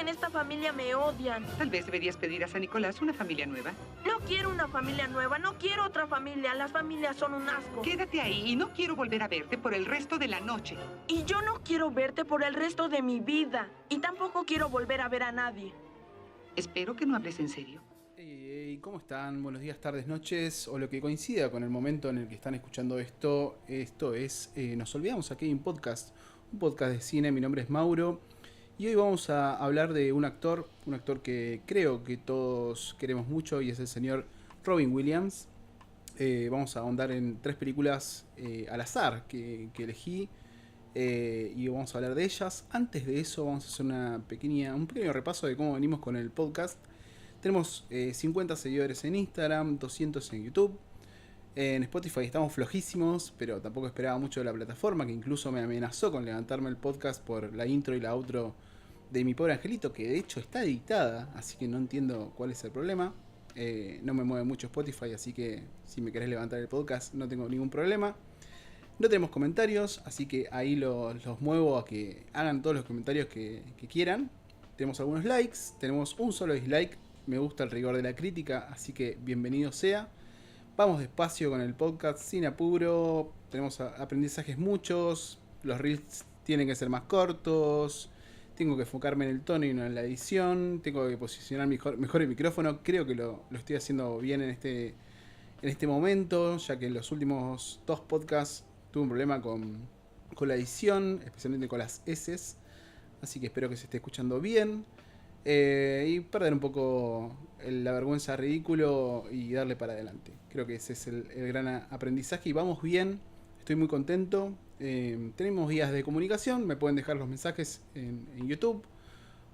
en esta familia me odian. Tal vez deberías pedir a San Nicolás una familia nueva. No quiero una familia nueva, no quiero otra familia. Las familias son un asco. Quédate ahí y no quiero volver a verte por el resto de la noche. Y yo no quiero verte por el resto de mi vida. Y tampoco quiero volver a ver a nadie. Espero que no hables en serio. Hey, ¿cómo están? Buenos días, tardes, noches, o lo que coincida con el momento en el que están escuchando esto. Esto es Nos Olvidamos Aquí en Podcast, un podcast de cine. Mi nombre es Mauro y hoy vamos a hablar de un actor que creo que todos queremos mucho y es el señor Robin Williams. Vamos a ahondar en 3 películas al azar que elegí y vamos a hablar de ellas. Antes de eso vamos a hacer un pequeño repaso de cómo venimos con el podcast. Tenemos 50 seguidores en Instagram, 200 en YouTube. En Spotify estamos flojísimos, pero tampoco esperaba mucho de la plataforma, que incluso me amenazó con levantarme el podcast por la intro y la outro de Mi Pobre Angelito, que de hecho está editada, así que no entiendo cuál es el problema. No me mueve mucho Spotify, así que si me querés levantar el podcast no tengo ningún problema. No tenemos comentarios, así que ahí los muevo a que hagan todos los comentarios que quieran. Tenemos algunos likes, tenemos un solo dislike. Me gusta el rigor de la crítica, así que bienvenido sea. Vamos despacio con el podcast, sin apuro. Tenemos aprendizajes muchos. Los reels tienen que ser más cortos. Tengo que enfocarme en el tono y no en la edición. Tengo que posicionar mejor el micrófono. Creo que lo estoy haciendo bien en este momento, ya que en los últimos 2 podcasts tuve un problema con la edición, especialmente con las S's. Así que espero que se esté escuchando bien. Y perder un poco la vergüenza, ridículo y darle para adelante. Creo que ese es el gran aprendizaje y vamos bien, estoy muy contento. Tenemos vías de comunicación, me pueden dejar los mensajes en YouTube,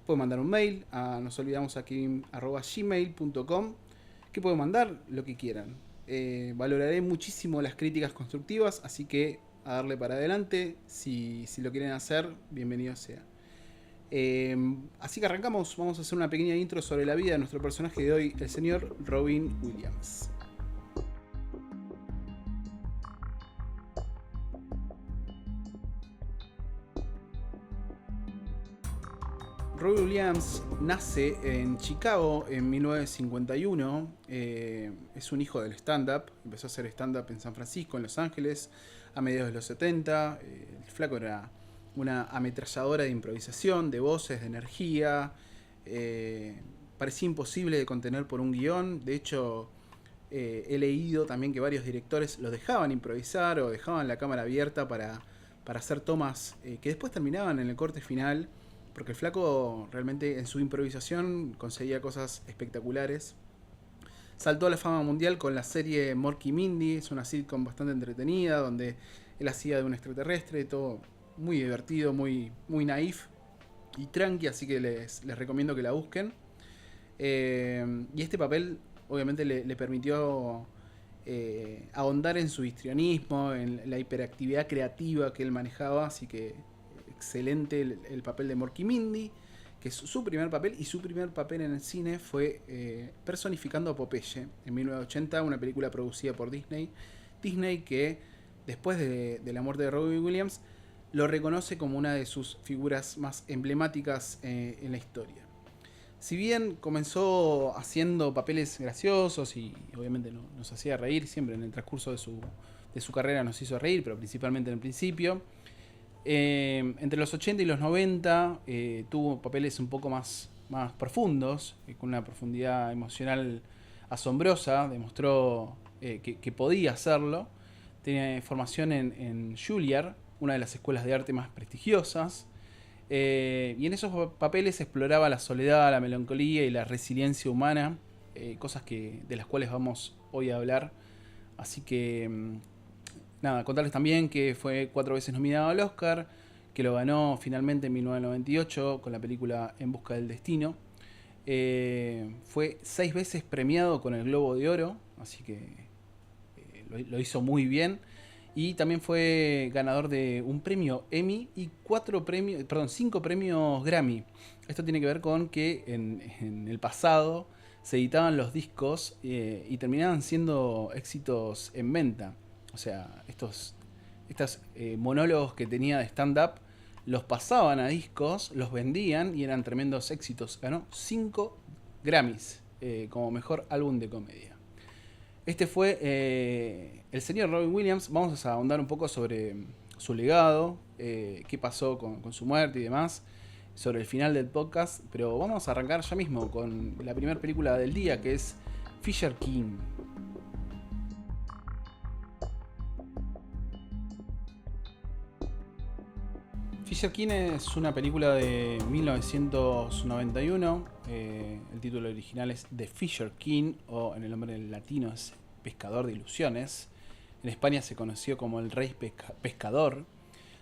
pueden mandar un mail a nosolvidamosaquí@gmail.com, que pueden mandar lo que quieran. Valoraré muchísimo las críticas constructivas, así que a darle para adelante. Si lo quieren hacer, bienvenido sea. Así que arrancamos, vamos a hacer una pequeña intro sobre la vida de nuestro personaje de hoy, el señor Robin Williams. Robin Williams nace en Chicago en 1951, es un hijo del stand-up, empezó a hacer stand-up en San Francisco, en Los Ángeles, a mediados de los 70, el flaco era una ametralladora de improvisación, de voces, de energía. Parecía imposible de contener por un guión. De hecho, he leído también que varios directores los dejaban improvisar o dejaban la cámara abierta para hacer tomas que después terminaban en el corte final, porque el flaco realmente en su improvisación conseguía cosas espectaculares. Saltó a la fama mundial con la serie Mork y Mindy, es una sitcom bastante entretenida donde él hacía de un extraterrestre, todo muy divertido, muy naif y tranqui, así que les recomiendo que la busquen. Y este papel obviamente le permitió ahondar en su histrionismo, en la hiperactividad creativa que él manejaba, así que excelente el papel de Mork y Mindy, que es su primer papel, y su primer papel en el cine fue personificando a Popeye en 1980, una película producida por Disney que después de la muerte de Robin Williams lo reconoce como una de sus figuras más emblemáticas en la historia. Si bien comenzó haciendo papeles graciosos y obviamente nos hacía reír, siempre en el transcurso de su carrera nos hizo reír, pero principalmente en el principio, entre los 80 y los 90 tuvo papeles un poco más profundos, con una profundidad emocional asombrosa, demostró que podía hacerlo. Tenía formación en Juilliard, una de las escuelas de arte más prestigiosas, y en esos papeles exploraba la soledad, la melancolía y la resiliencia humana, cosas de las cuales vamos hoy a hablar. Así que nada, contarles también que fue 4 veces nominado al Oscar, que lo ganó finalmente en 1998 con la película En Busca del Destino. Fue 6 veces premiado con el Globo de Oro, así que lo hizo muy bien. Y también fue ganador de un premio Emmy y 5 premios Grammy. Esto tiene que ver con que en el pasado se editaban los discos y terminaban siendo éxitos en venta. O sea, estos monólogos que tenía de stand-up los pasaban a discos, los vendían y eran tremendos éxitos. Ganó 5 Grammys como mejor álbum de comedia. Este fue el señor Robin Williams. Vamos a ahondar un poco sobre su legado, qué pasó con su muerte y demás, sobre el final del podcast. Pero vamos a arrancar ya mismo con la primera película del día, que es Fisher King. Fisher King es una película de 1991. El título original es The Fisher King, o en el nombre en latino es Pescador de Ilusiones. En España se conoció como El Rey Pescador.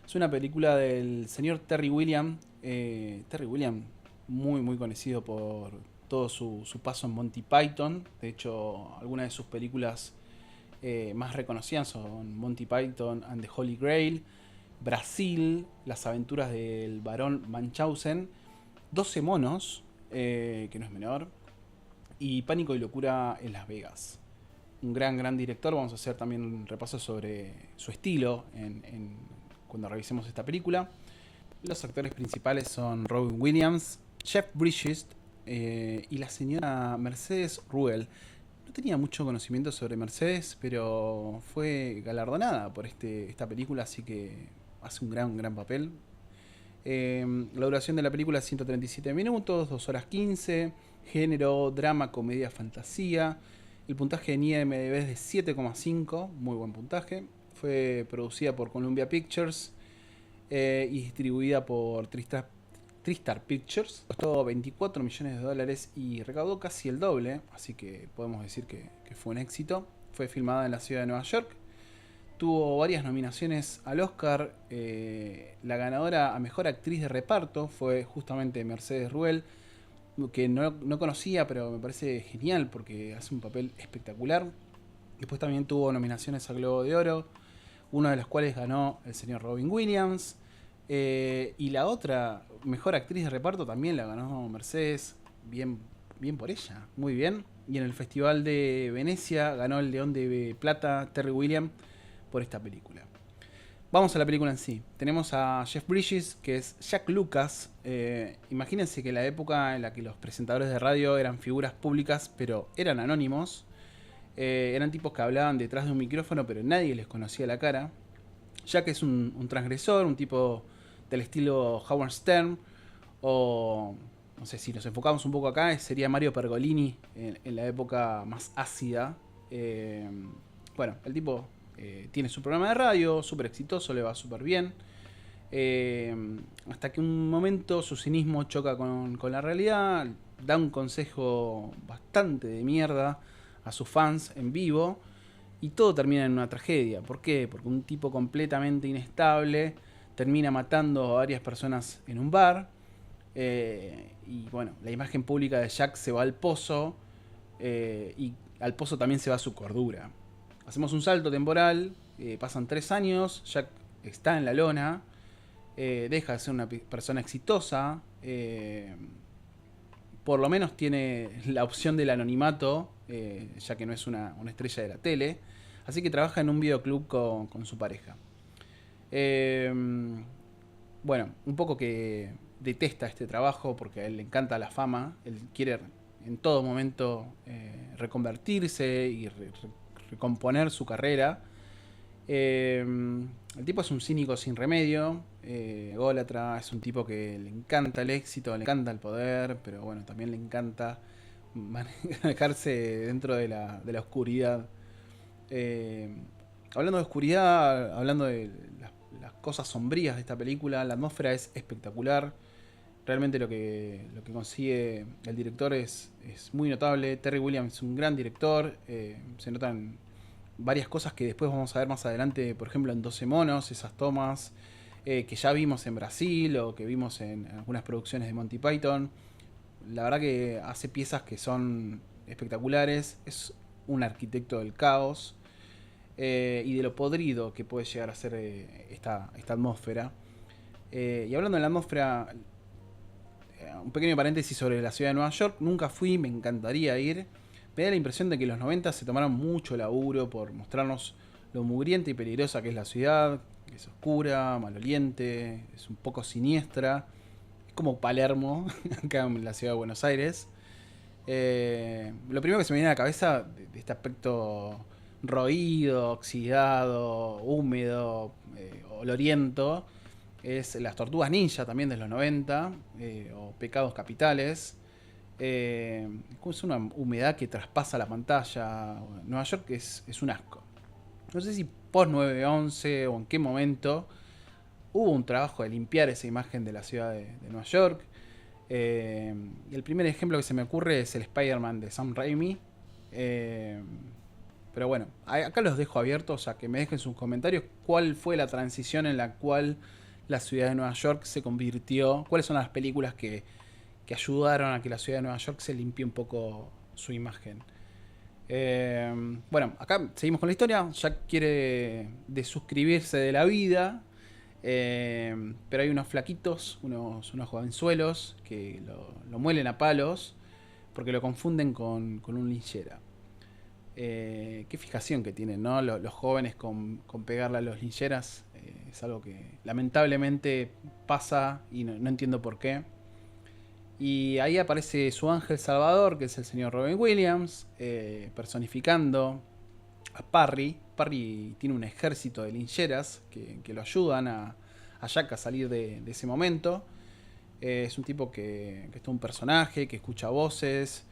Es una película del señor Terry Gilliam. Terry Gilliam, muy conocido por todo su paso en Monty Python. De hecho, algunas de sus películas más reconocidas son Monty Python and the Holy Grail, Brasil, Las aventuras del barón Munchausen, 12 monos, que no es menor, y Pánico y locura en Las Vegas. Un gran director. Vamos a hacer también un repaso sobre su estilo cuando revisemos esta película. Los actores principales son Robin Williams, Jeff Bridges y la señora Mercedes Ruehl. No tenía mucho conocimiento sobre Mercedes, pero fue galardonada por esta película, así que hace un gran papel. La duración de la película es 137 minutos, 2 horas 15, género, drama, comedia, fantasía. El puntaje en IMDb es de 7,5, muy buen puntaje. Fue producida por Columbia Pictures y distribuida por TriStar Pictures. Costó $24 millones y recaudó casi el doble, así que podemos decir que fue un éxito. Fue filmada en la ciudad de Nueva York. Tuvo varias nominaciones al Oscar. La ganadora a Mejor Actriz de Reparto fue justamente Mercedes Ruehl, que no conocía, pero me parece genial porque hace un papel espectacular. Después también tuvo nominaciones al Globo de Oro, una de las cuales ganó el señor Robin Williams. Y la otra, Mejor Actriz de Reparto, también la ganó Mercedes. Bien por ella, muy bien. Y en el Festival de Venecia ganó el León de Plata Terry Gilliam por esta película. Vamos a la película en sí. Tenemos a Jeff Bridges, que es Jack Lucas. Imagínense que la época en la que los presentadores de radio eran figuras públicas, pero eran anónimos. Eran tipos que hablaban detrás de un micrófono, pero nadie les conocía la cara. Jack es un transgresor, un tipo del estilo Howard Stern, o no sé, si nos enfocamos un poco acá, sería Mario Pergolini en la época más ácida. Bueno, el tipo tiene su programa de radio, súper exitoso, le va súper bien. Hasta que un momento su cinismo choca con la realidad, da un consejo bastante de mierda a sus fans en vivo y todo termina en una tragedia. ¿Por qué? Porque un tipo completamente inestable termina matando a varias personas en un bar. Y bueno, la imagen pública de Jack se va al pozo, y al pozo también se va su cordura. Hacemos un salto temporal, pasan 3 años, Jack está en la lona, deja de ser una persona exitosa, por lo menos tiene la opción del anonimato, ya que no es una estrella de la tele, así que trabaja en un videoclub con su pareja. Bueno, un poco que detesta este trabajo porque a él le encanta la fama, él quiere en todo momento reconvertirse y recomponer su carrera. El tipo es un cínico sin remedio, ególatra, es un tipo que le encanta el éxito, le encanta el poder, pero bueno, también le encanta manejarse dentro de la oscuridad. Hablando de oscuridad, hablando de las cosas sombrías de esta película, la atmósfera es espectacular. Realmente lo que consigue el director es muy notable. Terry Gilliam es un gran director. Se notan varias cosas que después vamos a ver más adelante, por ejemplo en 12 monos, esas tomas que ya vimos en Brasil o que vimos en algunas producciones de Monty Python. La verdad que hace piezas que son espectaculares. Es un arquitecto del caos y de lo podrido que puede llegar a ser esta atmósfera. Y hablando de la atmósfera, un pequeño paréntesis sobre la ciudad de Nueva York. Nunca fui, me encantaría ir. Me da la impresión de que en los 90 se tomaron mucho laburo por mostrarnos lo mugrienta y peligrosa que es la ciudad. Es oscura, maloliente, es un poco siniestra. Es como Palermo, acá en la ciudad de Buenos Aires. Lo primero que se me viene a la cabeza de este aspecto roído, oxidado, húmedo, oloriento, es las Tortugas Ninja también de los 90, o Pecados Capitales. Es una humedad que traspasa la pantalla. Nueva York es un asco. No sé si post 9/11 o en qué momento hubo un trabajo de limpiar esa imagen de la ciudad de Nueva York. Y el primer ejemplo que se me ocurre es el Spider-Man de Sam Raimi. Pero bueno, acá los dejo abiertos a que me dejen sus comentarios cuál fue la transición en la cual la ciudad de Nueva York se convirtió, cuáles son las películas que ayudaron a que la ciudad de Nueva York se limpie un poco su imagen. Bueno, acá seguimos con la historia. Jack quiere desuscribirse de la vida, pero hay unos flaquitos, unos jovenzuelos que lo muelen a palos porque lo confunden con un linchera. Qué fijación que tienen, ¿no? Los jóvenes con pegarle a los lincheras. Es algo que lamentablemente pasa y no entiendo por qué. Y ahí aparece su ángel salvador, que es el señor Robin Williams, personificando a Parry. Parry tiene un ejército de lincheras que lo ayudan a Jack a salir de ese momento. Es un tipo que es todo un personaje, que escucha voces.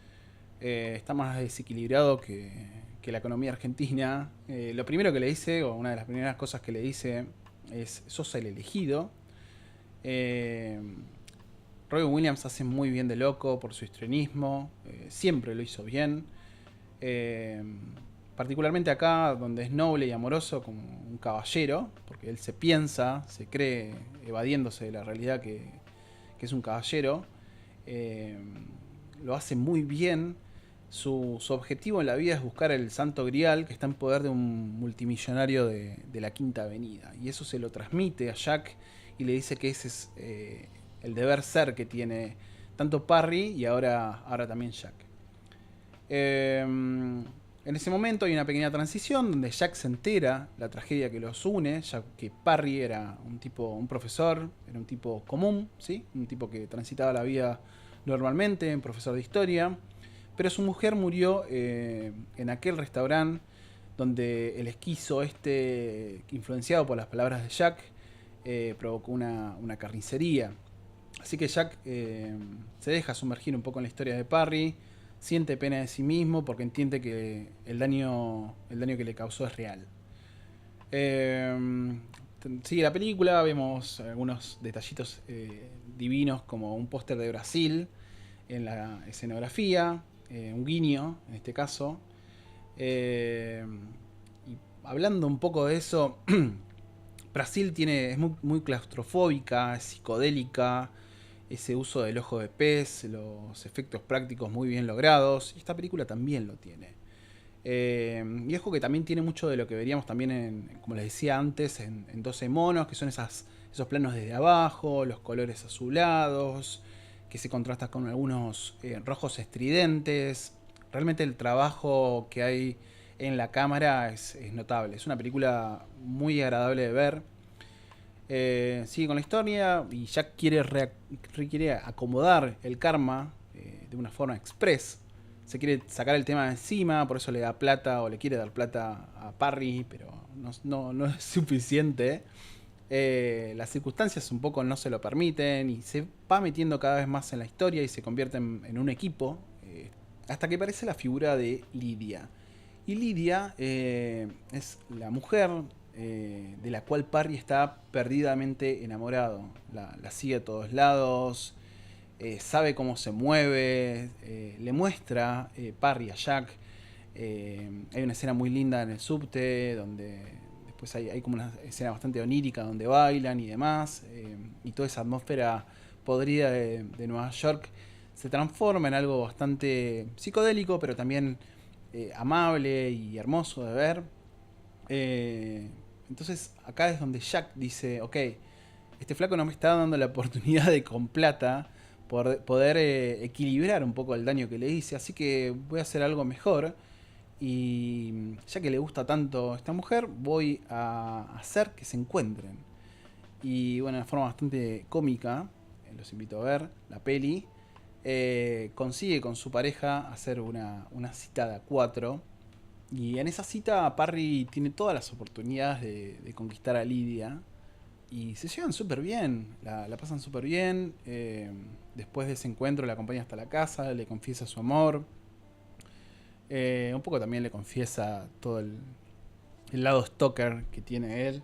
Está más desequilibrado que la economía argentina. Lo primero que le dice, o una de las primeras cosas que le dice, es: sos el elegido. Robin Williams hace muy bien de loco por su histrionismo. Siempre lo hizo bien. Particularmente acá, donde es noble y amoroso como un caballero, porque él se cree evadiéndose de la realidad que es un caballero. Lo hace muy bien. Su objetivo en la vida es buscar el Santo Grial, que está en poder de un multimillonario de la Quinta Avenida. Y eso se lo transmite a Jack y le dice que ese es el deber ser que tiene tanto Parry y ahora también Jack. En ese momento hay una pequeña transición donde Jack se entera la tragedia que los une, ya que Parry era un profesor, era un tipo común, ¿sí? Un tipo que transitaba la vida normalmente, un profesor de historia. Pero su mujer murió en aquel restaurante donde el esquizo influenciado por las palabras de Jack, provocó una carnicería. Así que Jack se deja sumergir un poco en la historia de Parry, siente pena de sí mismo porque entiende que el daño que le causó es real. Sigue la película, vemos algunos detallitos divinos como un póster de Brasil en la escenografía. Un guiño en este caso. Y hablando un poco de eso, Brasil es muy claustrofóbica, es psicodélica, ese uso del ojo de pez, los efectos prácticos muy bien logrados, y esta película también lo tiene. Y ojo que también tiene mucho de lo que veríamos también, como les decía antes, en 12 monos, que son esos planos desde abajo, los colores azulados, que se contrasta con algunos rojos estridentes. Realmente el trabajo que hay en la cámara es notable. Es una película muy agradable de ver. Sigue con la historia y Jack quiere acomodar el karma de una forma express. Se quiere sacar el tema de encima, por eso le da plata o le quiere dar plata a Parry, pero no es suficiente. Las circunstancias un poco no se lo permiten y se va metiendo cada vez más en la historia y se convierte en un equipo, hasta que aparece la figura de Lidia. Y Lidia es la mujer de la cual Parry está perdidamente enamorado. La sigue a todos lados, sabe cómo se mueve, le muestra Parry a Jack. Hay una escena muy linda en el subte donde después hay como una escena bastante onírica donde bailan y demás, y toda esa atmósfera podrida de Nueva York se transforma en algo bastante psicodélico, pero también amable y hermoso de ver. Entonces acá es donde Jack dice: ok, este flaco no me está dando la oportunidad de con plata poder equilibrar un poco el daño que le hice, así que voy a hacer algo mejor. y ya que le gusta tanto a esta mujer, voy a hacer que se encuentren. Y bueno, de forma bastante cómica, los invito a ver la peli, consigue con su pareja hacer una cita de a 4. Y en esa cita Parry tiene todas las oportunidades de conquistar a Lydia. Y se llevan súper bien, la pasan súper bien. Después de ese encuentro la acompaña hasta la casa, le confiesa su amor. Un poco también le confiesa todo el lado stalker que tiene él.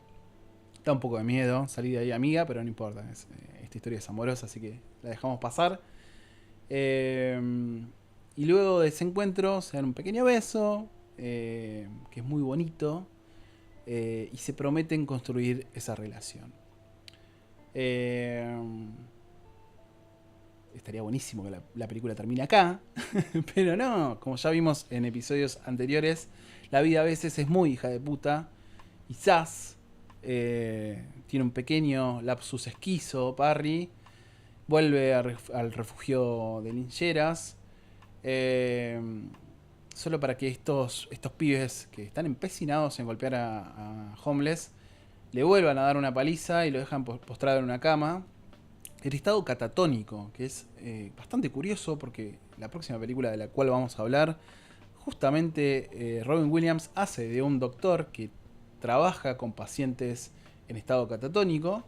Da un poco de miedo salir de ahí amiga, pero no importa. Esta historia es amorosa, así que la dejamos pasar. Y luego de ese encuentro se dan un pequeño beso, que es muy bonito. Y se prometen construir esa relación. Estaría buenísimo que la película termine acá. Pero no, como ya vimos en episodios anteriores, la vida a veces es muy hija de puta. Y Zaz tiene un pequeño lapsus esquizo, Parry. Vuelve al refugio de lincheras. Solo para que estos pibes que están empecinados en golpear a Homeless le vuelvan a dar una paliza y lo dejan postrado en una cama. El estado catatónico, que es bastante curioso porque la próxima película de la cual vamos a hablar, justamente Robin Williams hace de un doctor que trabaja con pacientes en estado catatónico.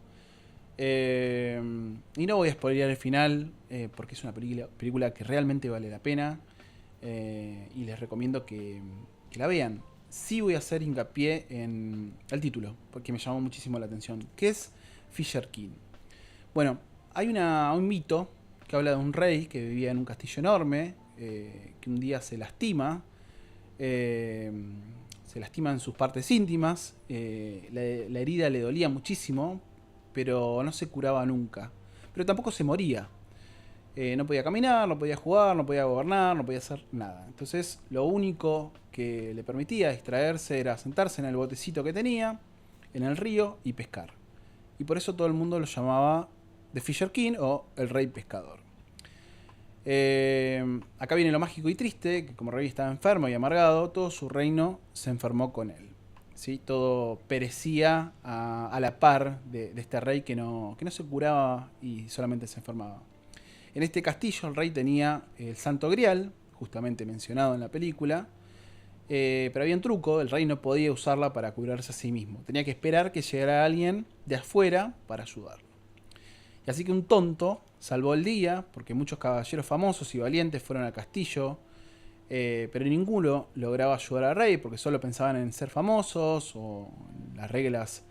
Y no voy a spoilear el final porque es una película que realmente vale la pena. Y les recomiendo que la vean. Sí voy a hacer hincapié en el título, porque me llamó muchísimo la atención, que es Fisher King. Bueno, hay un mito que habla de un rey que vivía en un castillo enorme, que un día se lastima en sus partes íntimas, la herida le dolía muchísimo, pero no se curaba nunca. Pero tampoco se moría. No podía caminar, no podía jugar, no podía gobernar, no podía hacer nada. Entonces lo único que le permitía distraerse era sentarse en el botecito que tenía, en el río, y pescar. Y por eso todo el mundo lo llamaba The Fisher King o el Rey Pescador. Acá viene lo mágico y triste, que como rey estaba enfermo y amargado, todo su reino se enfermó con él. ¿Sí? Todo perecía a la par de este rey que no se curaba y solamente se enfermaba. En este castillo el rey tenía el Santo Grial, justamente mencionado en la película, pero había un truco, el rey no podía usarla para curarse a sí mismo. Tenía que esperar que llegara alguien de afuera para ayudarlo. Y así que un tonto salvó el día, porque muchos caballeros famosos y valientes fueron al castillo, pero ninguno lograba ayudar al rey, porque solo pensaban en ser famosos o en las reglas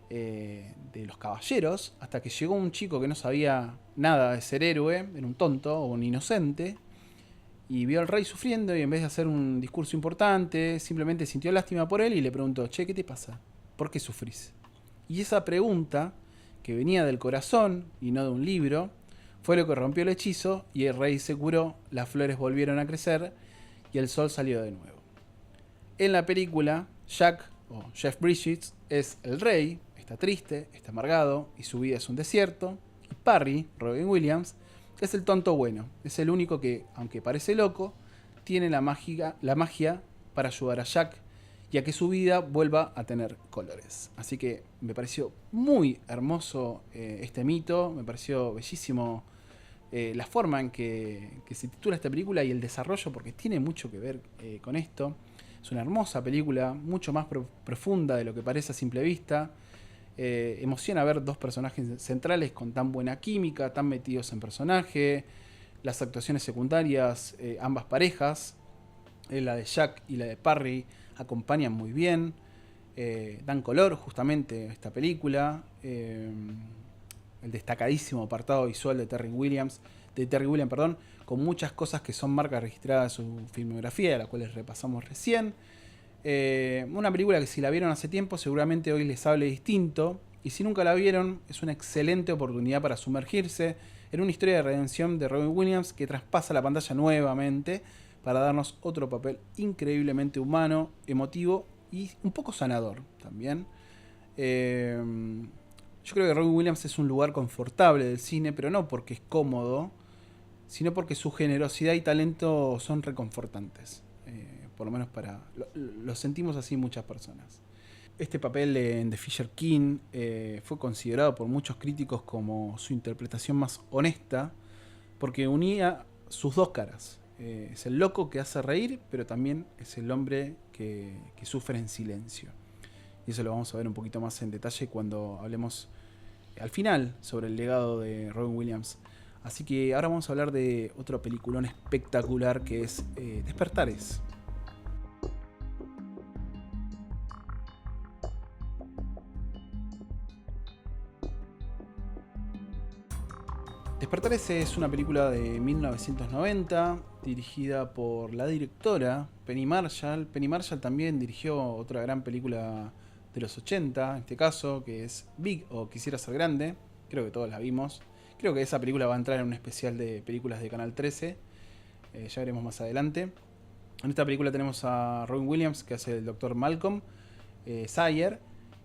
de los caballeros, hasta que llegó un chico que no sabía nada de ser héroe, era un tonto o un inocente, y vio al rey sufriendo y en vez de hacer un discurso importante, simplemente sintió lástima por él y le preguntó: che, ¿qué te pasa? ¿Por qué sufrís? Y esa pregunta, que venía del corazón y no de un libro, fue lo que rompió el hechizo y el rey se curó, las flores volvieron a crecer y el sol salió de nuevo. En la película, Jack, o Jeff Bridges, es el rey, está triste, está amargado y su vida es un desierto. Y Parry, Robin Williams, es el tonto bueno, es el único que, aunque parece loco, tiene la magia para ayudar a Jack y a que su vida vuelva a tener colores. Así que me pareció muy hermoso este mito, me pareció bellísimo la forma en que se titula esta película y el desarrollo, porque tiene mucho que ver con esto. Es una hermosa película, mucho más profunda de lo que parece a simple vista. Emociona ver dos personajes centrales con tan buena química, tan metidos en personaje. Las actuaciones secundarias, ambas parejas, la de Jack y la de Parry, acompañan muy bien. Dan color justamente a esta película. El destacadísimo apartado visual de Terry Gilliam, con muchas cosas que son marcas registradas de su filmografía, a las cuales repasamos recién. Una película que si la vieron hace tiempo seguramente hoy les hable distinto, y si nunca la vieron es una excelente oportunidad para sumergirse en una historia de redención de Robin Williams que traspasa la pantalla nuevamente para darnos otro papel increíblemente humano, emotivo y un poco sanador también. Yo creo que Robin Williams es un lugar confortable del cine, pero no porque es cómodo, sino porque su generosidad y talento son reconfortantes. por lo menos lo sentimos así muchas personas. Este papel en The Fisher King fue considerado por muchos críticos como su interpretación más honesta, porque unía sus dos caras. Es el loco que hace reír, pero también es el hombre que sufre en silencio. Y eso lo vamos a ver un poquito más en detalle cuando hablemos al final sobre el legado de Robin Williams. Así que ahora vamos a hablar de otro peliculón espectacular que es Despertares. Despertares es una película de 1990 dirigida por la directora Penny Marshall. Penny Marshall también dirigió otra gran película de los 80, en este caso, que es Big o Quisiera ser grande. Creo que todos la vimos. Creo que esa película va a entrar en un especial de películas de Canal 13. Ya veremos más adelante. En esta película tenemos a Robin Williams, que hace el Dr. Malcolm Sayer,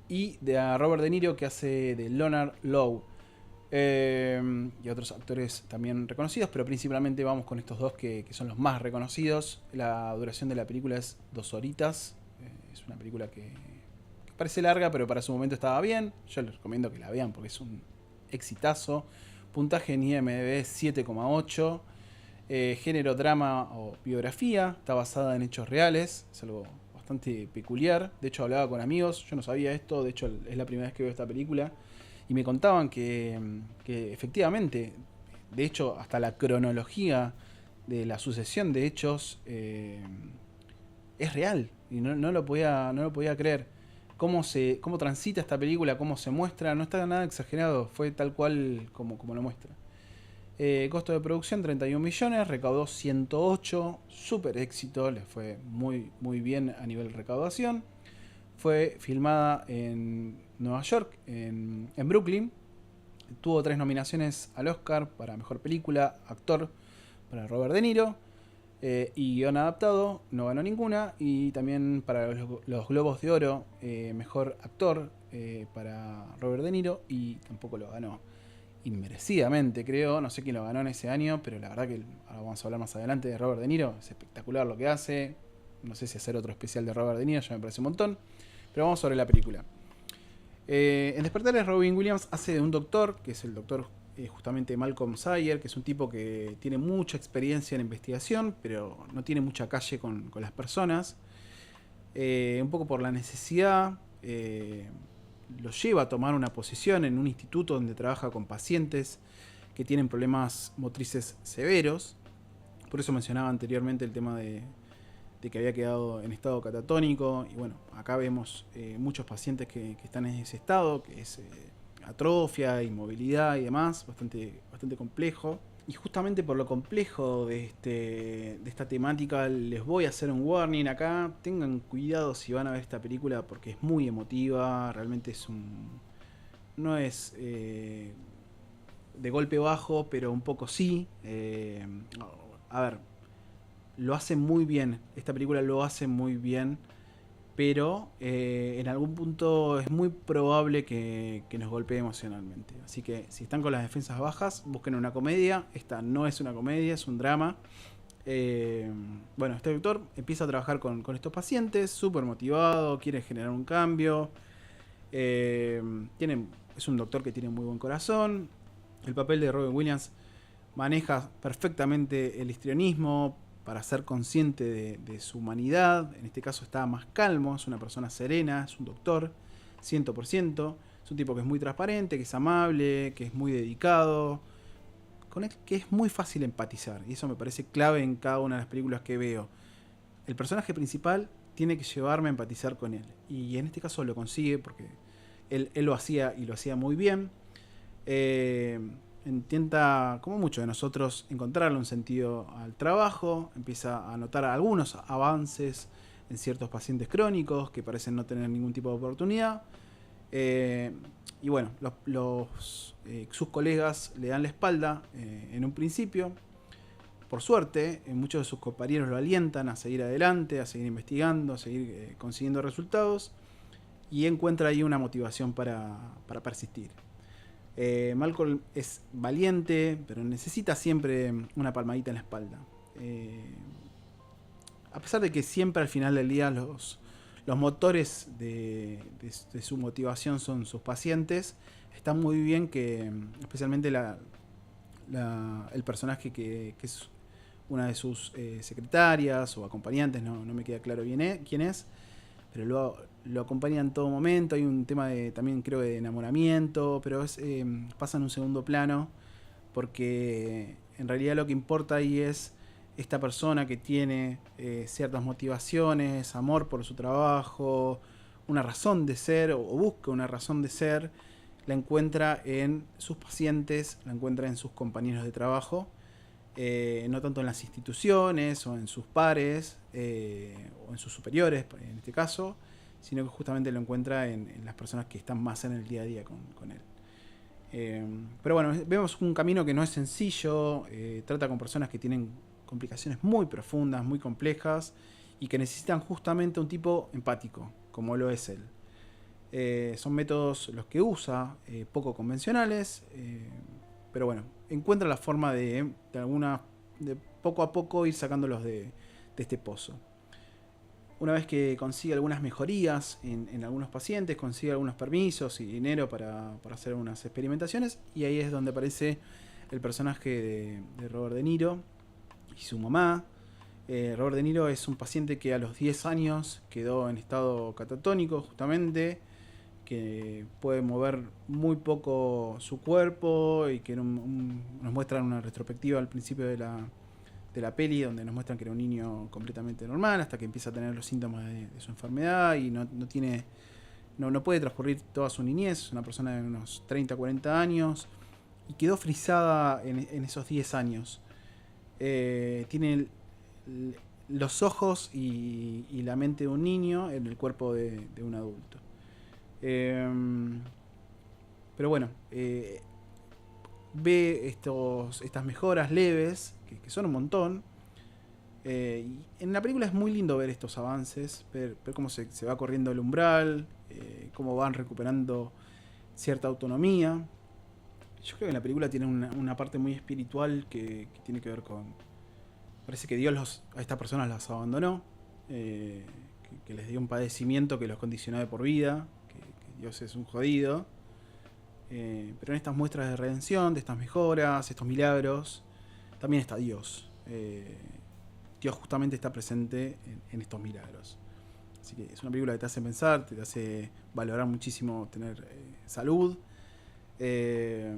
y a Robert De Niro, que hace de Leonard Lowe. Y otros actores también reconocidos, pero principalmente vamos con estos dos que son los más reconocidos. La duración de la película es 2 horitas. Es una película que parece larga, pero para su momento estaba bien. Yo les recomiendo que la vean porque es un exitazo. Puntaje en IMDb 7,8. Género drama o biografía. Está basada en hechos reales. Es algo bastante peculiar. De hecho, hablaba con amigos. Yo no sabía esto. De hecho, es la primera vez que veo esta película. Y me contaban que efectivamente, de hecho, hasta la cronología de la sucesión de hechos es real. Y no lo podía creer. Cómo transita esta película, cómo se muestra, no está nada exagerado. Fue tal cual como lo muestra. Costo de producción 31 millones, recaudó 108, súper éxito, le fue muy, muy bien a nivel recaudación. Fue filmada en Nueva York, en Brooklyn. Tuvo 3 nominaciones al Oscar para Mejor Película, Actor para Robert De Niro y Guión Adaptado, no ganó ninguna. Y también para los Globos de Oro, Mejor Actor para Robert De Niro y tampoco lo ganó. Inmerecidamente, creo. No sé quién lo ganó en ese año, pero la verdad que ahora vamos a hablar más adelante de Robert De Niro. Es espectacular lo que hace. No sé si hacer otro especial de Robert De Niro, ya me parece un montón. Pero vamos sobre la película. En Despertares, Robin Williams hace de un doctor, que es el doctor justamente Malcolm Sayer, que es un tipo que tiene mucha experiencia en investigación, pero no tiene mucha calle con las personas. Un poco por la necesidad, lo lleva a tomar una posición en un instituto donde trabaja con pacientes que tienen problemas motrices severos. Por eso mencionaba anteriormente el tema de que había quedado en estado catatónico. Y bueno, acá vemos muchos pacientes que están en ese estado, que es atrofia, inmovilidad y demás, bastante complejo. Y justamente por lo complejo de esta temática, les voy a hacer un warning acá. Tengan cuidado si van a ver esta película porque es muy emotiva. Realmente no es de golpe bajo, pero un poco sí. A ver, lo hace muy bien. Esta película lo hace muy bien. Pero en algún punto es muy probable que nos golpee emocionalmente. Así que si están con las defensas bajas, busquen una comedia. Esta no es una comedia, es un drama. Bueno, este doctor empieza a trabajar con estos pacientes, súper motivado, quiere generar un cambio. Es un doctor que tiene muy buen corazón. El papel de Robin Williams maneja perfectamente el histrionismo para ser consciente de su humanidad. En este caso está más calmo, es una persona serena, es un doctor, 100%. Es un tipo que es muy transparente, que es amable, que es muy dedicado, con el que es muy fácil empatizar. Y eso me parece clave en cada una de las películas que veo. El personaje principal tiene que llevarme a empatizar con él. Y en este caso lo consigue porque él lo hacía y lo hacía muy bien. Intenta, como muchos de nosotros, encontrarle un sentido al trabajo. Empieza a notar algunos avances en ciertos pacientes crónicos que parecen no tener ningún tipo de oportunidad. Y bueno, sus colegas le dan la espalda en un principio. Por suerte, muchos de sus compañeros lo alientan a seguir adelante, a seguir investigando, a seguir consiguiendo resultados. Y encuentra ahí una motivación para persistir. Malcolm es valiente, pero necesita siempre una palmadita en la espalda. a pesar de que siempre al final del día los motores de su motivación son sus pacientes, está muy bien que, especialmente el personaje que es una de sus secretarias o acompañantes, no me queda claro bien quién es, pero lo acompaña en todo momento. Hay un tema también creo de enamoramiento, pero pasa en un segundo plano, porque en realidad lo que importa ahí es esta persona que tiene ciertas motivaciones, amor por su trabajo, una razón de ser, o busca una razón de ser, la encuentra en sus pacientes, la encuentra en sus compañeros de trabajo, no tanto en las instituciones o en sus pares o en sus superiores en este caso, sino que justamente lo encuentra en las personas que están más en el día a día con él. Pero bueno, vemos un camino que no es sencillo, trata con personas que tienen complicaciones muy profundas, muy complejas, y que necesitan justamente un tipo empático, como lo es él. Son métodos los que usa, poco convencionales, pero bueno, encuentra la forma de poco a poco ir sacándolos de este pozo. Una vez que consigue algunas mejorías en algunos pacientes, consigue algunos permisos y dinero para hacer unas experimentaciones, y ahí es donde aparece el personaje de Robert De Niro y su mamá. Robert De Niro es un paciente que a los 10 años quedó en estado catatónico, justamente, que puede mover muy poco su cuerpo, y que nos muestran una retrospectiva al principio de la peli, donde nos muestran que era un niño completamente normal hasta que empieza a tener los síntomas de su enfermedad, y no puede transcurrir toda su niñez. Es una persona de unos 30, 40 años, y quedó frisada en esos 10 años. Tiene los ojos y la mente de un niño en el cuerpo de un adulto. Pero bueno, ve estas mejoras leves, que son un montón. Y en la película es muy lindo ver estos avances, ver cómo se va corriendo el umbral, cómo van recuperando cierta autonomía. Yo creo que la película tiene una parte muy espiritual que tiene que ver con... Parece que Dios a estas personas las abandonó, que les dio un padecimiento que los condicionó de por vida, que Dios es un jodido. Pero en estas muestras de redención, de estas mejoras, estos milagros, también está Dios. Dios justamente está presente en estos milagros. Así que es una película que te hace pensar, te hace valorar muchísimo tener salud. Es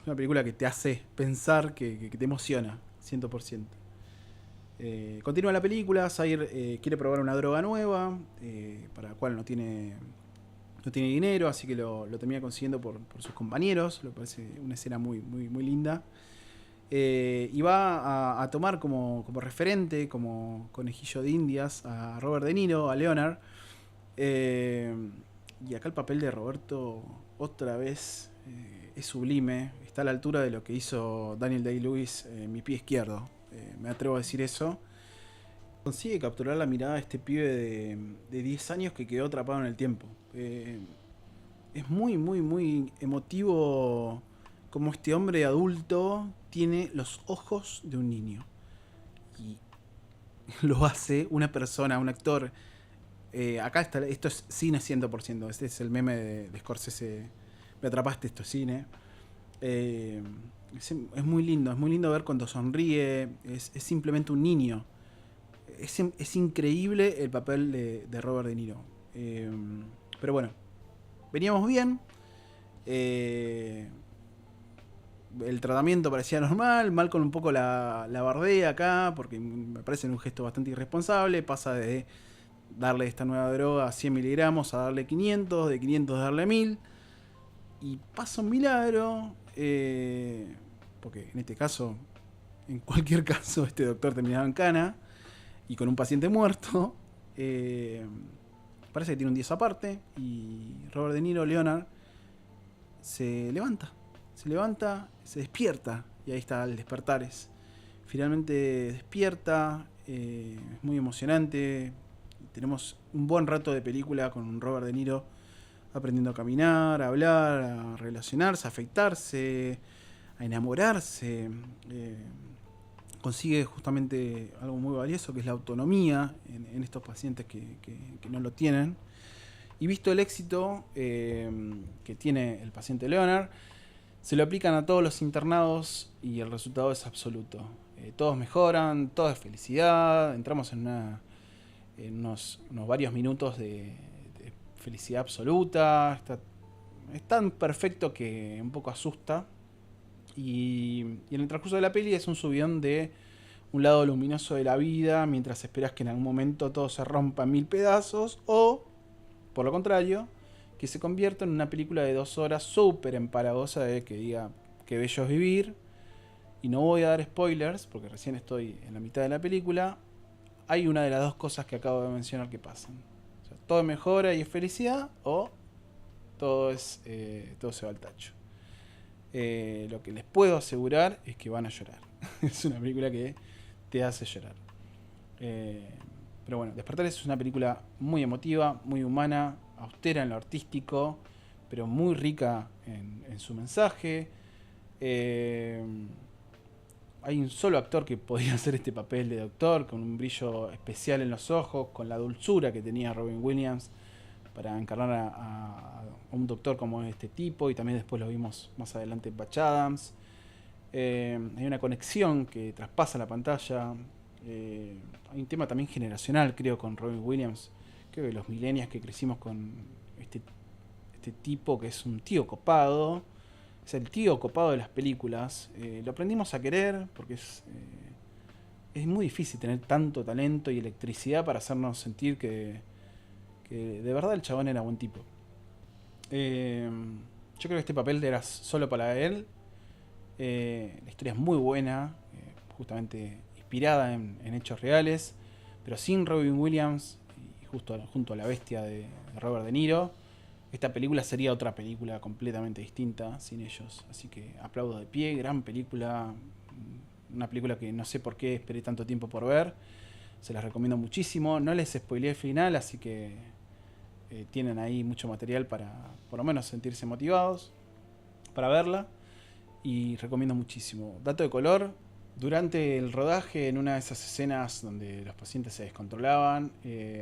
una película que te hace pensar, que te emociona 100%. Continúa la película. Zaire quiere probar una droga nueva, para la cual no tiene dinero, así que lo termina consiguiendo por sus compañeros. Me parece una escena muy, muy, muy linda. Y va a tomar como referente, como conejillo de indias, a Robert De Niro, a Leonard. Y acá el papel de Roberto, otra vez, es sublime. Está a la altura de lo que hizo Daniel Day-Lewis en Mi Pie Izquierdo. Me atrevo a decir eso. Consigue capturar la mirada de este pibe de 10 años que quedó atrapado en el tiempo. Es muy, muy, muy emotivo como este hombre adulto tiene los ojos de un niño. Y lo hace una persona, un actor. Acá está, esto es cine 100%. Este es el meme de Scorsese. Me atrapaste, esto es cine. Es muy lindo ver cuando sonríe. Es simplemente un niño. Es increíble el papel de Robert De Niro. Pero bueno, veníamos bien. El tratamiento parecía normal. Malcolm un poco la bardea acá, porque me parece un gesto bastante irresponsable. Pasa de darle esta nueva droga a 100 miligramos a darle 500, de 500 a darle 1000. Y pasa un milagro, porque en este caso, en cualquier caso, este doctor terminaba en cana y con un paciente muerto. Parece que tiene un 10 aparte, y Robert De Niro, Leonard, se levanta, se despierta, y ahí está el despertares. Finalmente despierta, es muy emocionante. Tenemos un buen rato de película con Robert De Niro aprendiendo a caminar, a hablar, a relacionarse, a afectarse, a enamorarse. consigue justamente algo muy valioso, que es la autonomía en estos pacientes que no lo tienen. Y visto el éxito que tiene el paciente Leonard, se lo aplican a todos los internados y el resultado es absoluto. Todos mejoran, todo es felicidad. Entramos en unos varios minutos de felicidad absoluta. Es tan perfecto que un poco asusta. Y en el transcurso de la peli es un subidón de un lado luminoso de la vida, mientras esperas que en algún momento todo se rompa en 1000 pedazos, o, por lo contrario, que se convierta en una película de 2 horas súper empalagosa de que diga qué bello es vivir. Y no voy a dar spoilers, porque recién estoy en la mitad de la película. Hay una de las dos cosas que acabo de mencionar que pasan. O sea, todo mejora y es felicidad, o todo se va al tacho. Lo que les puedo asegurar es que van a llorar. Es una película que te hace llorar. Pero bueno, Despertares es una película muy emotiva, muy humana, austera en lo artístico, pero muy rica en su mensaje. Hay un solo actor que podía hacer este papel de doctor, con un brillo especial en los ojos, con la dulzura que tenía Robin Williams para encarnar a un doctor como este tipo, y también después lo vimos más adelante en Patch Adams. Hay una conexión que traspasa la pantalla. Hay un tema también generacional, creo, con Robin Williams. Creo que los millennials que crecimos con este tipo que es un tío copado, es el tío copado de las películas. Lo aprendimos a querer porque es muy difícil tener tanto talento y electricidad para hacernos sentir que de verdad el chabón era buen tipo. Yo creo que este papel era solo para él. La historia es muy buena, justamente inspirada en hechos reales, pero sin Robin Williams y junto a la bestia de Robert De Niro, esta película sería otra película completamente distinta sin ellos. Así que aplaudo de pie, gran película, una película que no sé por qué esperé tanto tiempo por ver. Se las recomiendo muchísimo. No les spoileé el final, así que tienen ahí mucho material para por lo menos sentirse motivados para verla. Y recomiendo muchísimo. Dato de color: durante el rodaje, en una de esas escenas donde los pacientes se descontrolaban,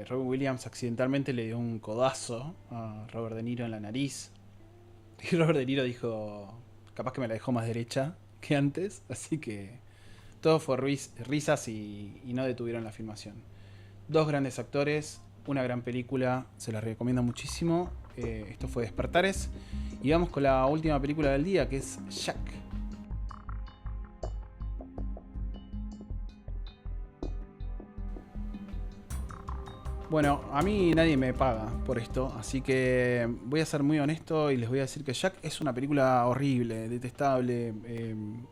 Robin Williams accidentalmente le dio un codazo a Robert De Niro en la nariz. Y Robert De Niro dijo, capaz que me la dejó más derecha que antes. Así que todo fue risas y no detuvieron la filmación. Dos grandes actores, una gran película, se la recomiendo muchísimo. Esto fue Despertares. Y vamos con la última película del día, que es Jack. Bueno, a mí nadie me paga por esto, así que voy a ser muy honesto y les voy a decir que Jack es una película horrible, detestable,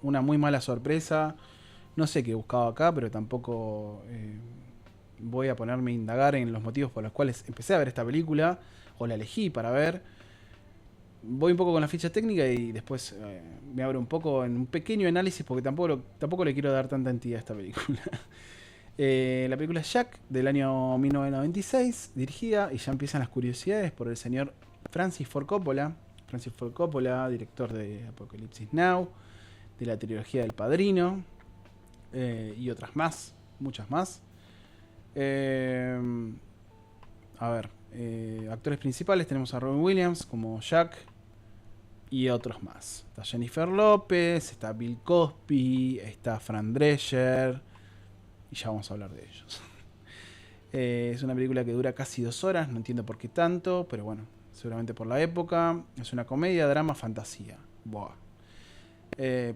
una muy mala sorpresa. No sé qué buscaba acá, pero tampoco voy a ponerme a indagar en los motivos por los cuales empecé a ver esta película o la elegí para ver. Voy un poco con la ficha técnica y después me abro un poco en un pequeño análisis porque tampoco le quiero dar tanta entidad a esta película. La película es Jack, del año 1996, dirigida, y ya empiezan las curiosidades, por el señor Francis Ford Coppola. Francis Ford Coppola, director de Apocalipsis Now, de la trilogía del Padrino, y otras más, muchas más. Actores principales tenemos a Robin Williams como Jack y otros más. Está Jennifer López, está Bill Cosby, está Fran Drescher, y ya vamos a hablar de ellos. Es una película que dura casi 2 horas, no entiendo por qué tanto, pero bueno, seguramente por la época. Es una comedia, drama, fantasía. Buah.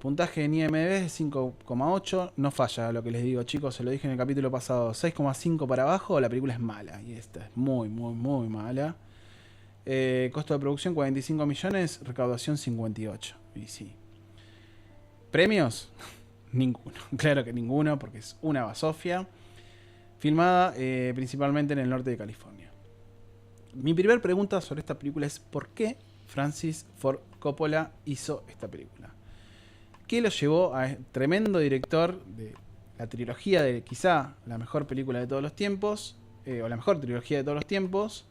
Puntaje en IMDb es 5,8. No falla lo que les digo, chicos, se lo dije en el capítulo pasado. 6,5 para abajo, la película es mala. Y esta es muy, muy, muy mala. Costo de producción 45 millones, recaudación 58. Y sí. ¿Premios? Ninguno. Claro que ninguno, porque es una basofia. Filmada principalmente en el norte de California. Mi primera pregunta sobre esta película es: ¿por qué Francis Ford Coppola hizo esta película? ¿Qué lo llevó a tremendo director de la trilogía de quizá la mejor película de todos los tiempos, o la mejor trilogía de todos los tiempos,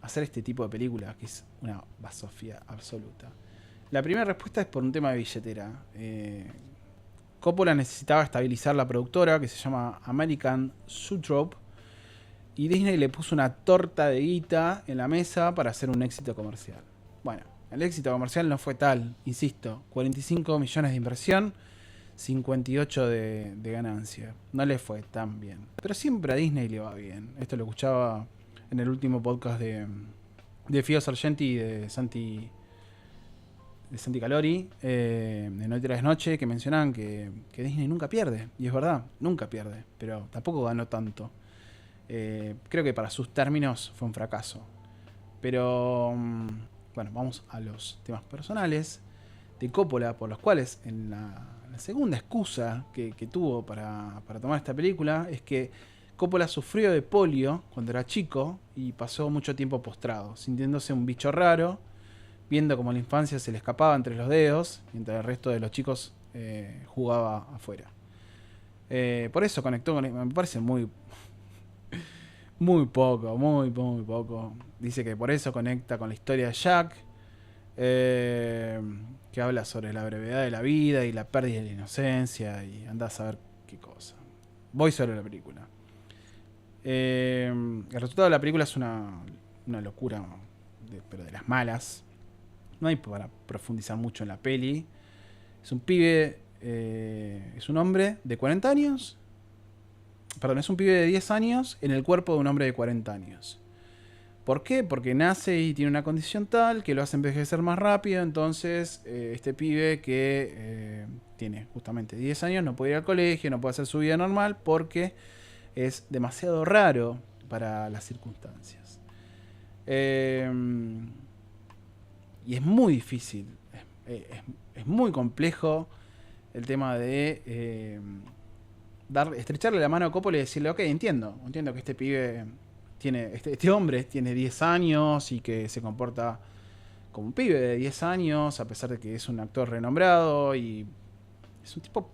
a hacer este tipo de película que es una basofia absoluta? La primera respuesta es por un tema de billetera. Coppola necesitaba estabilizar la productora, que se llama American Zoetrope, y Disney le puso una torta de guita en la mesa para hacer un éxito comercial. Bueno, el éxito comercial no fue tal, insisto, 45 millones de inversión, 58 de ganancia. No le fue tan bien. Pero siempre a Disney le va bien. Esto lo escuchaba en el último podcast de Fio Sargenti y de Santi Calori, de Noche tras Noche, que mencionaban que Disney nunca pierde. Y es verdad, nunca pierde. Pero tampoco ganó tanto. Creo que para sus términos fue un fracaso. Pero bueno, vamos a los temas personales de Coppola, por los cuales en la segunda excusa que tuvo para tomar esta película es que Coppola sufrió de polio cuando era chico y pasó mucho tiempo postrado, sintiéndose un bicho raro, viendo como la infancia se le escapaba entre los dedos, mientras el resto de los chicos jugaba afuera. Por eso conectó con él. Me parece muy poco. Dice que por eso conecta con la historia de Jack, que habla sobre la brevedad de la vida y la pérdida de la inocencia, y anda a saber qué cosa. Voy sobre la película. El resultado de la película es una locura, pero de las malas. No hay para profundizar mucho en la peli. Es un pibe, es un hombre de 40 años. Perdón, es un pibe de 10 años en el cuerpo de un hombre de 40 años. ¿Por qué? Porque nace y tiene una condición tal que lo hace envejecer más rápido. Entonces, este pibe que tiene justamente 10 años no puede ir al colegio, no puede hacer su vida normal porque es demasiado raro para las circunstancias. Y es muy difícil, es muy complejo el tema de estrecharle la mano a Coppola y decirle, ok, entiendo que este pibe este hombre tiene 10 años y que se comporta como un pibe de 10 años, a pesar de que es un actor renombrado y es un tipo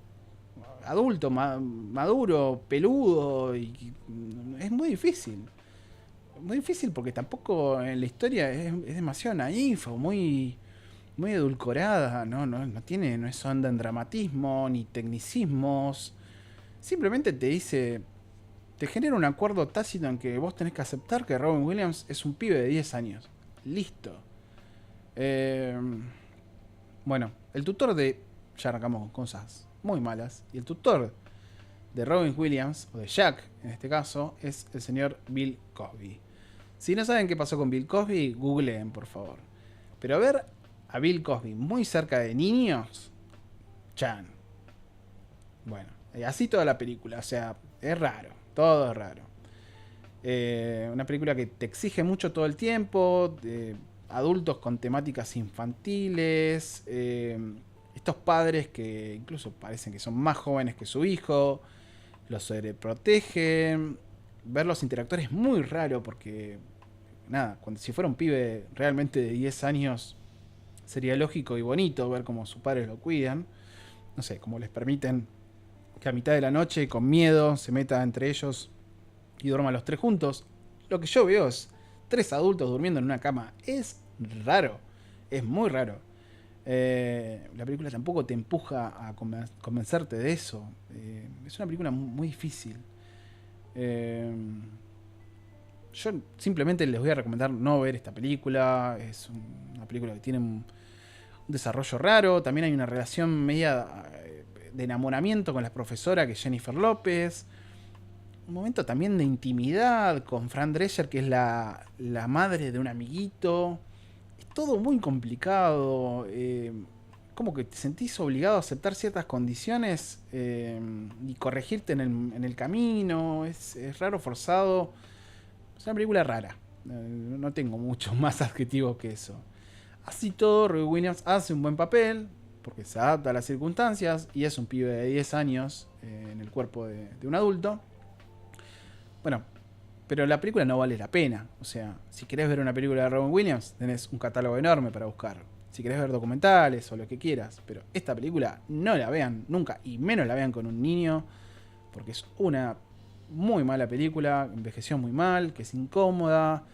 adulto, maduro, peludo, y es muy difícil. Muy difícil porque tampoco en la historia es demasiado naif o muy edulcorada, no es onda en dramatismo ni tecnicismos. Simplemente te genera un acuerdo tácito en que vos tenés que aceptar que Robin Williams es un pibe de 10 años. Listo. Bueno, el tutor ya arrancamos con cosas muy malas. Y el tutor de Robin Williams, o de Jack en este caso, es el señor Bill Cosby. Si no saben qué pasó con Bill Cosby, googleen, por favor. Pero ver a Bill Cosby muy cerca de niños, chan. Bueno, así toda la película, o sea, es raro, todo es raro. Una película que te exige mucho todo el tiempo, adultos con temáticas infantiles, estos padres que incluso parecen que son más jóvenes que su hijo, los sobreprotegen. Verlos interactuar es muy raro porque, nada, si fuera un pibe realmente de 10 años, sería lógico y bonito ver cómo sus padres lo cuidan. No sé, cómo les permiten que a mitad de la noche, con miedo, se meta entre ellos y duerman los tres juntos. Lo que yo veo es 3 adultos durmiendo en una cama. Es raro, es muy raro. La película tampoco te empuja a convencerte de eso. Es una película muy difícil. Yo simplemente les voy a recomendar no ver esta película. Es una película que tiene un desarrollo raro. También hay una relación media de enamoramiento con la profesora, que es Jennifer López. Un momento también de intimidad con Fran Drescher, que es la madre de un amiguito. Es todo muy complicado. Como que te sentís obligado a aceptar ciertas condiciones y corregirte en el camino. Es raro, forzado. Es una película rara. No tengo muchos más adjetivos que eso. Así todo, Robin Williams hace un buen papel porque se adapta a las circunstancias y es un pibe de 10 años en el cuerpo de un adulto. Bueno, pero la película no vale la pena. O sea, si querés ver una película de Robin Williams, tenés un catálogo enorme para buscar. Si querés ver documentales o lo que quieras. Pero esta película no la vean nunca, y menos la vean con un niño, porque es una muy mala película, envejeció muy mal, que es incómoda,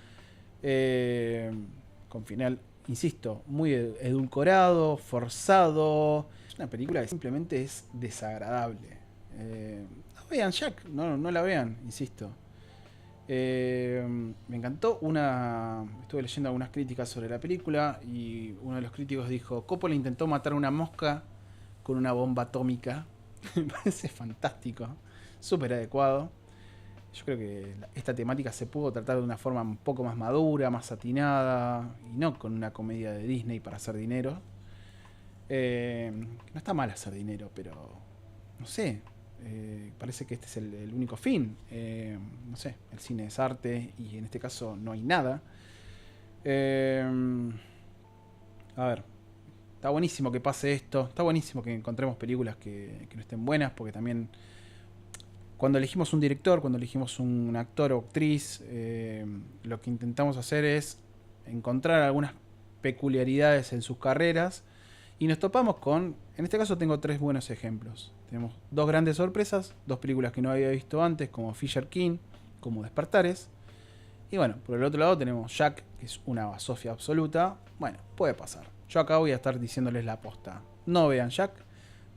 con final insisto, muy edulcorado, forzado. Es una película que simplemente es desagradable. No vean Jack, no la vean, insisto. Me encantó estuve leyendo algunas críticas sobre la película y uno de los críticos dijo: Coppola intentó matar una mosca con una bomba atómica. Me parece fantástico, súper adecuado. Yo creo que esta temática se pudo tratar de una forma un poco más madura, más atinada, y no con una comedia de Disney para hacer dinero. No está mal hacer dinero, pero no sé, parece que este es el único fin. No sé, el cine es arte y en este caso no hay nada. A ver, está buenísimo que pase esto, está buenísimo que encontremos películas que no estén buenas, porque también cuando elegimos un director, cuando elegimos un actor o actriz, lo que intentamos hacer es encontrar algunas peculiaridades en sus carreras y nos topamos con, en este caso tengo 3 buenos ejemplos. Tenemos 2 grandes sorpresas, 2 películas que no había visto antes, como Fisher King, como Despertares. Y bueno, por el otro lado tenemos Jack, que es una basofia absoluta. Bueno, puede pasar. Yo acá voy a estar diciéndoles la posta. No vean Jack,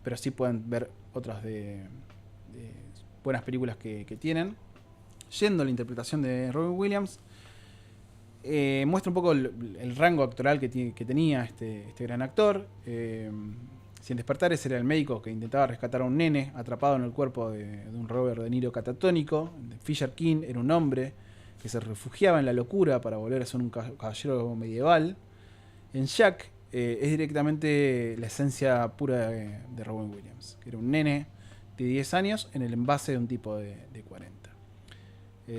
pero sí pueden ver otras de buenas películas que tienen. Yendo a la interpretación de Robin Williams, muestra un poco el rango actoral que tenía este gran actor. Si en Despertares era el médico que intentaba rescatar a un nene atrapado en el cuerpo de un Robert De Niro catatónico, Fisher King era un hombre que se refugiaba en la locura para volver a ser un caballero medieval. En Jack es directamente la esencia pura de Robin Williams, que era un nene de 10 años en el envase de un tipo de 40. Yo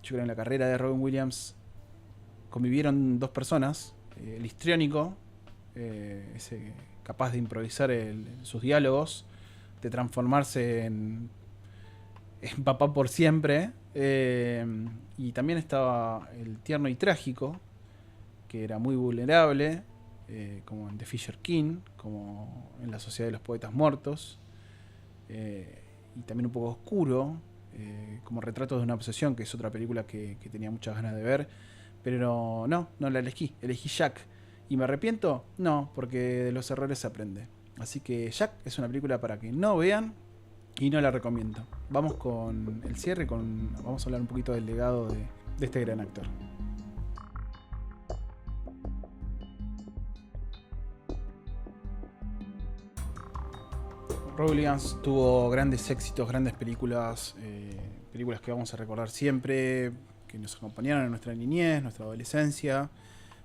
creo que en la carrera de Robin Williams convivieron 2 personas, el histriónico, ese capaz de improvisar sus diálogos, de transformarse en papá por siempre, y también estaba el tierno y trágico, que era muy vulnerable, como en The Fisher King, como en La Sociedad de los Poetas Muertos, y también un poco oscuro, como Retratos de una Obsesión, que es otra película que tenía muchas ganas de ver, pero no la elegí Jack. ¿Y me arrepiento? No, porque de los errores se aprende. Así que Jack es una película para que no vean y no la recomiendo. Vamos con el cierre, vamos a hablar un poquito del legado de este gran actor. Robin Williams tuvo grandes éxitos, grandes películas, películas que vamos a recordar siempre, que nos acompañaron en nuestra niñez, nuestra adolescencia,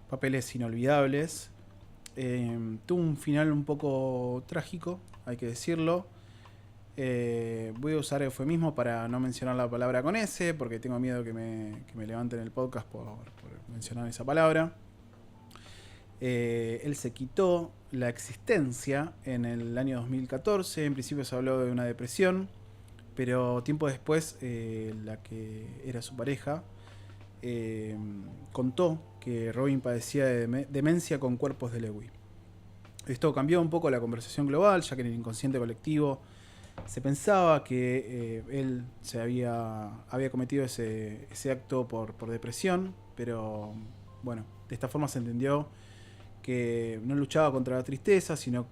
papeles inolvidables. Tuvo un final un poco trágico, hay que decirlo. Voy a usar eufemismo para no mencionar la palabra con S, porque tengo miedo que me levanten el podcast por mencionar esa palabra. Él se quitó la existencia en el año 2014. En principio se habló de una depresión, pero tiempo después la que era su pareja contó que Robin padecía de demencia con cuerpos de Lewy. Esto cambió un poco la conversación global, ya que en el inconsciente colectivo se pensaba que él había cometido ese acto por depresión, pero bueno, de esta forma se entendió que no luchaba contra la tristeza, sino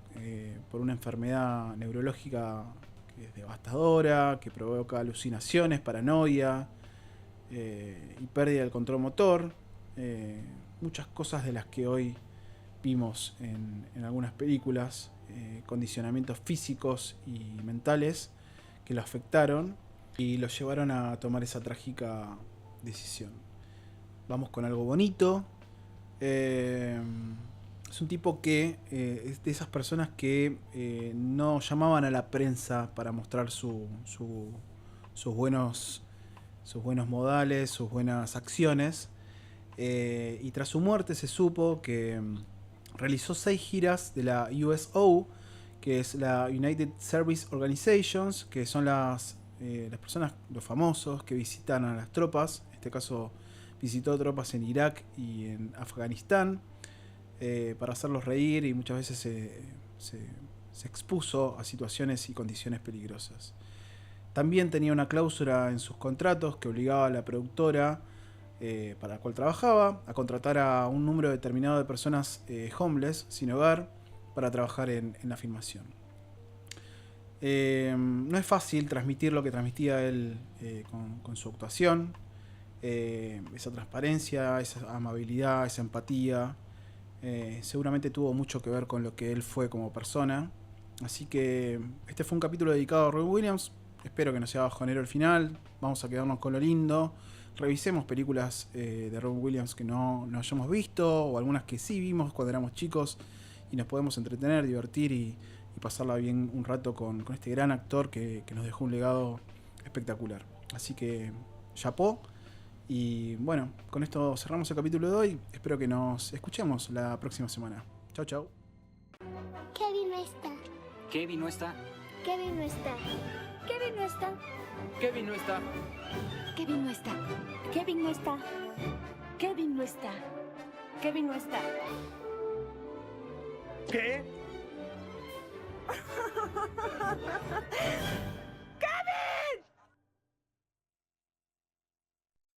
por una enfermedad neurológica que es devastadora, que provoca alucinaciones, paranoia y pérdida del control motor. Muchas cosas de las que hoy vimos en algunas películas, condicionamientos físicos y mentales que lo afectaron y lo llevaron a tomar esa trágica decisión. Vamos con algo bonito. Es un tipo que es de esas personas que no llamaban a la prensa para mostrar sus buenos modales, sus buenas acciones. Y tras su muerte se supo que realizó 6 giras de la USO, que es la United Service Organizations, que son las personas, los famosos que visitan a las tropas. En este caso visitó tropas en Irak y en Afganistán para hacerlos reír, y muchas veces se expuso a situaciones y condiciones peligrosas. También tenía una cláusula en sus contratos que obligaba a la productora para la cual trabajaba, a contratar a un número determinado de personas homeless, sin hogar, para trabajar en la filmación. No es fácil transmitir lo que transmitía él con su actuación, esa transparencia, esa amabilidad, esa empatía. Seguramente tuvo mucho que ver con lo que él fue como persona. Así que este fue un capítulo dedicado a Robin Williams. Espero que no sea bajonero el final. Vamos a quedarnos con lo lindo. Revisemos películas de Robin Williams que no hayamos visto, o algunas que sí vimos cuando éramos chicos, y nos podemos entretener, divertir y pasarla bien un rato con este gran actor que nos dejó un legado espectacular. Así que, chapó. Y bueno, con esto cerramos el capítulo de hoy. Espero que nos escuchemos la próxima semana. Chau, chau. Kevin no está. Kevin no está. Kevin no está. Kevin no está. Kevin no está. Kevin no está. Kevin no está. Kevin no está. Kevin no está. ¿Qué?